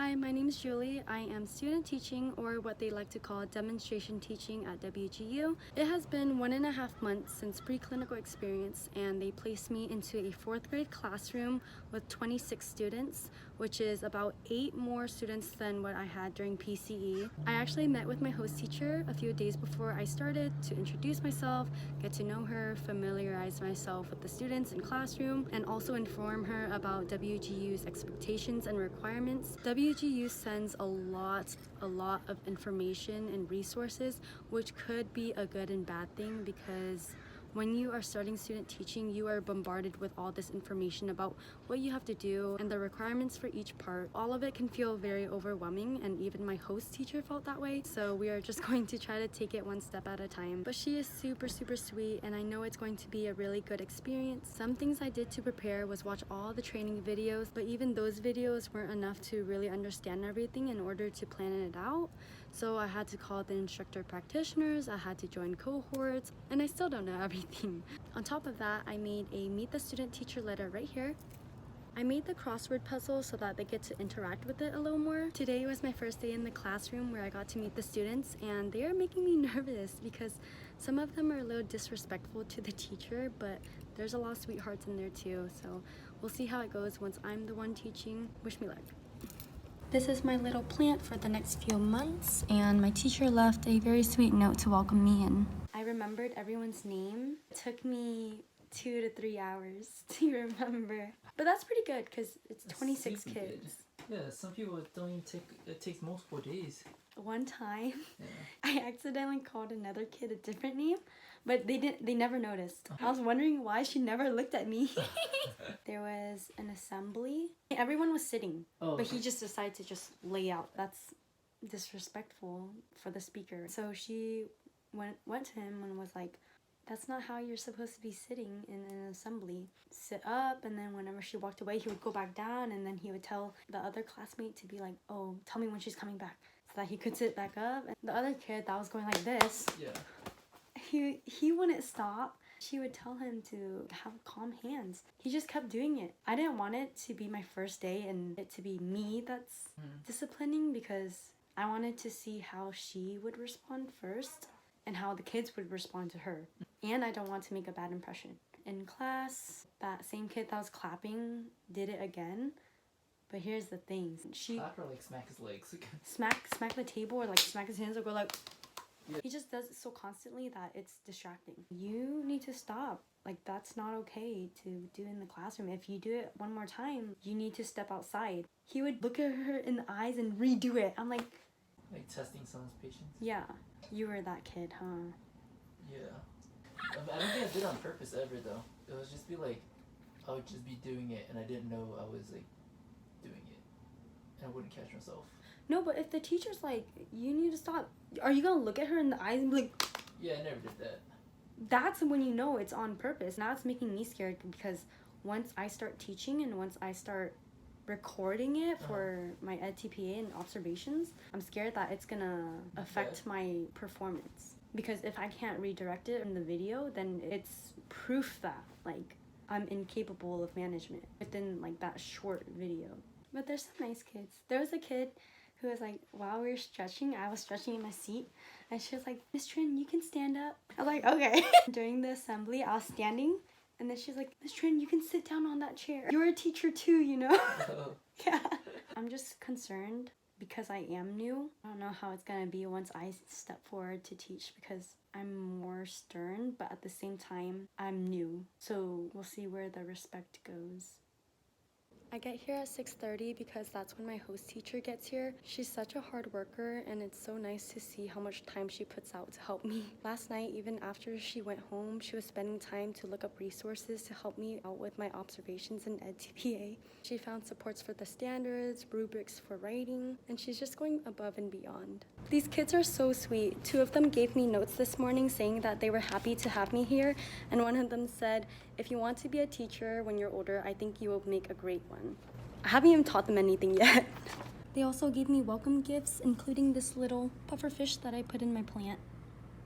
Hi, my name is Julie. I am student teaching, or what they like to call demonstration teaching at WGU. It has been 1.5 months since preclinical experience, and they placed me into a 4th grade classroom with 26 students, which is about 8 more students than what I had during PCE. I actually met with my host teacher a few days before I started to introduce myself, get to know her, familiarize myself with the students in classroom, and also inform her about WGU's expectations and requirements. WGU sends a lot of information and resources, which could be a good and bad thing, because when you are starting student teaching, you are bombarded with all this information about what you have to do and the requirements for each part. All of it can feel very overwhelming, and even my host teacher felt that way. So we are just going to try to take it one step at a time. But she is super sweet, and I know it's going to be a really good experience. Some things I did to prepare was watch all the training videos, but even those videos weren't enough to really understand everything in order to plan it out. So I had to call the instructor practitioners, I had to join cohorts, and I still don't know everything. On top of that, I made a Meet the Student Teacher letter right here. I made the crossword puzzle so that they get to interact with it a little more. Today was my first day in the classroom where I got to meet the students, and they are making me nervous because some of them are a little disrespectful to the teacher, but there's a lot of sweethearts in there too. So we'll see how it goes once I'm the one teaching. Wish me luck. This is my little plant for the next few months, and my teacher left a very sweet note to welcome me in. I remembered everyone's name. It took me 2 to 3 hours to remember, but that's pretty good because it's 26 kids. Good. Yeah, some people don't even it takes multiple days. One time, I accidentally called another kid a different name, but they never noticed. I was wondering why she never looked at me. There was an assembly. Everyone was sitting, but he just decided to just lay out. That's disrespectful for the speaker. So she went to him and was like, "That's not how you're supposed to be sitting in an assembly. Sit up," and then whenever she walked away, he would go back down, and then he would tell the other classmate to be like, "Oh, tell me when she's coming back," so that he could sit back up. And the other kid that was going like this, he wouldn't stop. She would tell him to have calm hands. He just kept doing it. I didn't want it to be my first day and it to be me that's disciplining, because I wanted to see how she would respond first and how the kids would respond to her. And I don't want to make a bad impression. In class, that same kid that was clapping did it again. But here's the thing. She clap or like smack his legs. smack the table, or like smack his hands, or go like... Yeah. He just does it so constantly that it's distracting. You need to stop. Like, that's not okay to do in the classroom. If you do it one more time, you need to step outside. He would look at her in the eyes and redo it. I'm like testing someone's patience? Yeah. You were that kid, huh? Yeah. I don't think I did it on purpose ever, though. It was just be like, I would just be doing it and I didn't know I was like doing it. And I wouldn't catch myself. No, but if the teacher's like, you need to stop, are you gonna look at her in the eyes and be like... Yeah, I never did that. That's when you know it's on purpose. Now it's making me scared, because once I start teaching and once I start recording it for my EdTPA and observations, I'm scared that it's gonna affect my performance. Because if I can't redirect it in the video, then it's proof that, like, I'm incapable of management within, like, that short video. But there's some nice kids. There was a kid who was like, while we were stretching, I was stretching in my seat, and she was like, "Miss Trin, you can stand up." I was like, okay. During the assembly, I was standing, and then she's like, "Miss Trin, you can sit down on that chair. You're a teacher too, you know?" Yeah. I'm just concerned because I am new. I don't know how it's gonna be once I step forward to teach, because I'm more stern, but at the same time, I'm new. So we'll see where the respect goes. I get here at 6:30 because that's when my host teacher gets here. She's such a hard worker, and it's so nice to see how much time she puts out to help me. Last night, even after she went home, she was spending time to look up resources to help me out with my observations in EdTPA. She found supports for the standards, rubrics for writing, and she's just going above and beyond. These kids are so sweet. 2 of them gave me notes this morning saying that they were happy to have me here, and one of them said, "If you want to be a teacher when you're older, I think you will make a great one." I haven't even taught them anything yet. They also gave me welcome gifts, including this little pufferfish that I put in my plant.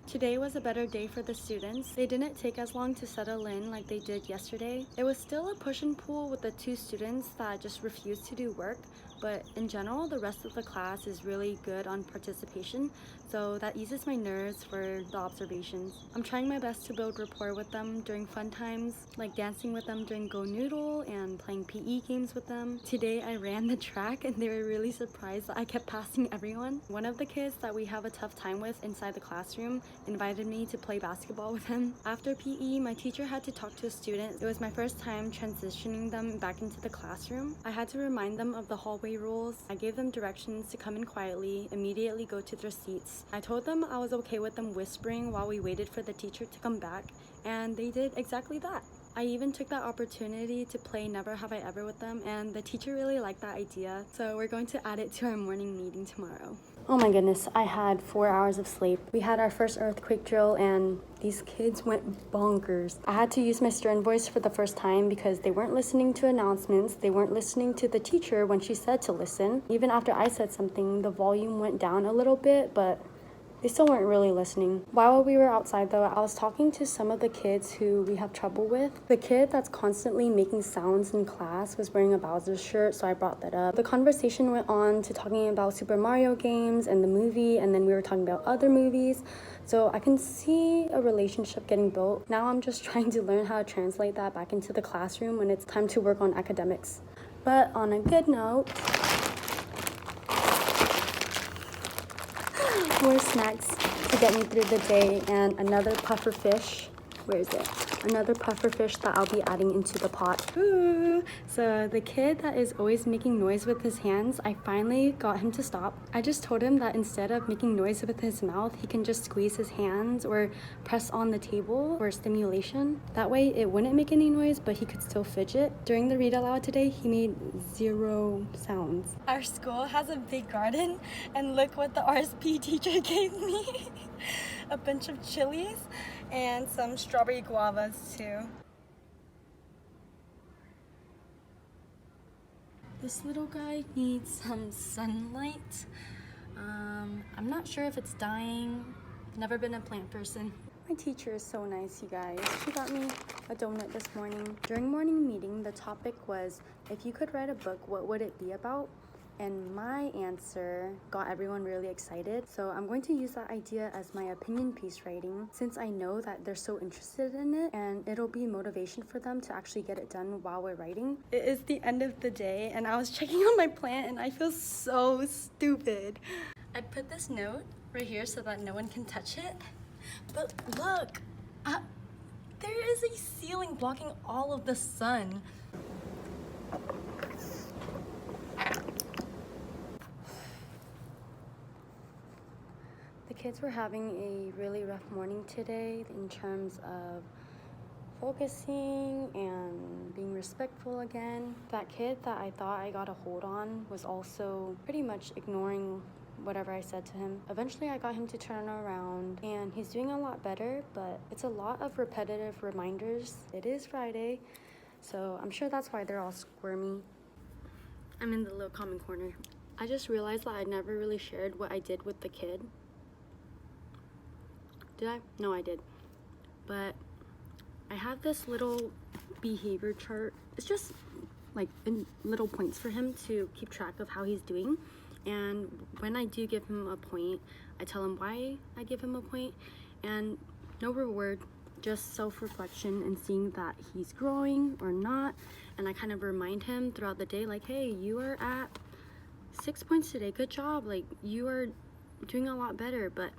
Today was a better day for the students. They didn't take as long to settle in like they did yesterday. It was still a push and pull with the 2 students that just refused to do work, but in general, the rest of the class is really good on participation, so that eases my nerves for the observations. I'm trying my best to build rapport with them during fun times, like dancing with them during Go Noodle and playing PE games with them. Today I ran the track and they were really surprised that I kept passing everyone. One of the kids that we have a tough time with inside the classroom invited me to play basketball with him. After PE, my teacher had to talk to a student. It was my first time transitioning them back into the classroom. I had to remind them of the hallway rules. I gave them directions to come in quietly, immediately go to their seats. I told them I was okay with them whispering while we waited for the teacher to come back, and they did exactly that. I even took that opportunity to play Never Have I Ever with them, and the teacher really liked that idea, so we're going to add it to our morning meeting tomorrow. Oh my goodness, I had 4 hours of sleep. We had our first earthquake drill and these kids went bonkers. I had to use my stern voice for the first time because they weren't listening to announcements. They weren't listening to the teacher when she said to listen. Even after I said something, the volume went down a little bit, but they still weren't really listening. While we were outside though, I was talking to some of the kids who we have trouble with. The kid that's constantly making sounds in class was wearing a Bowser shirt, so I brought that up. The conversation went on to talking about Super Mario games and the movie, and then we were talking about other movies. So I can see a relationship getting built. Now I'm just trying to learn how to translate that back into the classroom when it's time to work on academics. But on a good note, more snacks to get me through the day and another puffer fish. Where is it? Another puffer fish that I'll be adding into the pot. Ooh. So the kid that is always making noise with his hands, I finally got him to stop. I just told him that instead of making noise with his mouth, he can just squeeze his hands or press on the table for stimulation. That way it wouldn't make any noise, but he could still fidget. During the read aloud today, he made 0 sounds. Our school has a big garden, and look what the RSP teacher gave me. A bunch of chilies and some strawberry guavas too. This little guy needs some sunlight. I'm not sure if it's dying. Never been a plant person. My teacher is so nice, you guys. She got me a donut this morning. During morning meeting, the topic was, if you could write a book, what would it be about? And my answer got everyone really excited. So I'm going to use that idea as my opinion piece writing, since I know that they're so interested in it, and it'll be motivation for them to actually get it done while we're writing. It is the end of the day and I was checking on my plant and I feel so stupid. I put this note right here so that no one can touch it. But look, there is a ceiling blocking all of the sun. The kids were having a really rough morning today in terms of focusing and being respectful again. That kid that I thought I got a hold on was also pretty much ignoring whatever I said to him. Eventually I got him to turn around and he's doing a lot better, but it's a lot of repetitive reminders. It is Friday, so I'm sure that's why they're all squirmy. I'm in the little common corner. I just realized that I never really shared what I did with the kid. Did I? No, I did. But I have this little behavior chart. It's just like little points for him to keep track of how he's doing. And when I do give him a point, I tell him why I give him a point, and no reward, just self-reflection and seeing that he's growing or not. And I kind of remind him throughout the day, like, hey, you are at 6 points today, good job, like you are doing a lot better. But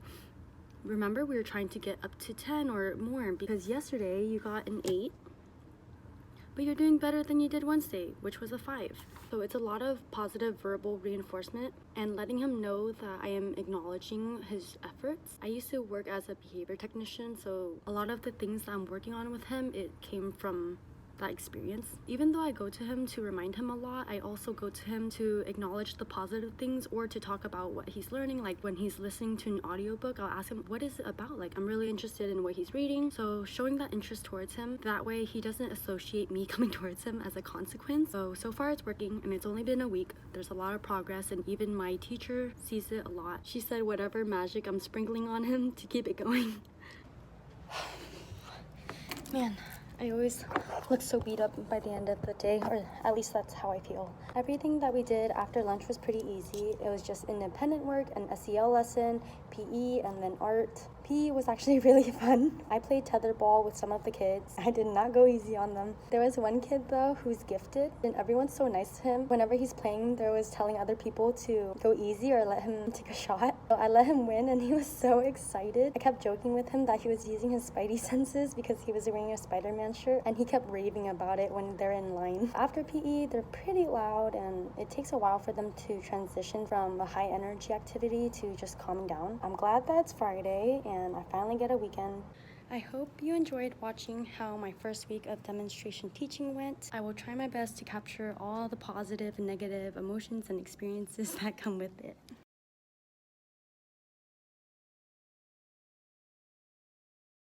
remember, we were trying to get up to 10 or more, because yesterday you got an 8, but you're doing better than you did Wednesday, which was a 5. So it's a lot of positive verbal reinforcement and letting him know that I am acknowledging his efforts. I used to work as a behavior technician, so a lot of the things that I'm working on with him, it came from that experience. Even though I go to him to remind him a lot, I also go to him to acknowledge the positive things or to talk about what he's learning. Like when he's listening to an audiobook, I'll ask him, what is it about? Like, I'm really interested in what he's reading. So showing that interest towards him, that way he doesn't associate me coming towards him as a consequence. So far it's working, and it's only been a week. There's a lot of progress, and even my teacher sees it a lot. She said whatever magic I'm sprinkling on him to keep it going. Man, I always look so beat up by the end of the day, or at least that's how I feel. Everything that we did after lunch was pretty easy. It was just independent work, an SEL lesson, PE, and then art. PE was actually really fun. I played tetherball with some of the kids. I did not go easy on them. There was one kid though who's gifted, and everyone's so nice to him. Whenever he's playing, there was telling other people to go easy or let him take a shot. So I let him win, and he was so excited. I kept joking with him that he was using his spidey senses because he was wearing a Spider-Man shirt, and he kept raving about it when they're in line. After PE, they're pretty loud, and it takes a while for them to transition from a high energy activity to just calming down. I'm glad that it's Friday and I finally get a weekend. I hope you enjoyed watching how my first week of demonstration teaching went. I will try my best to capture all the positive and negative emotions and experiences that come with it.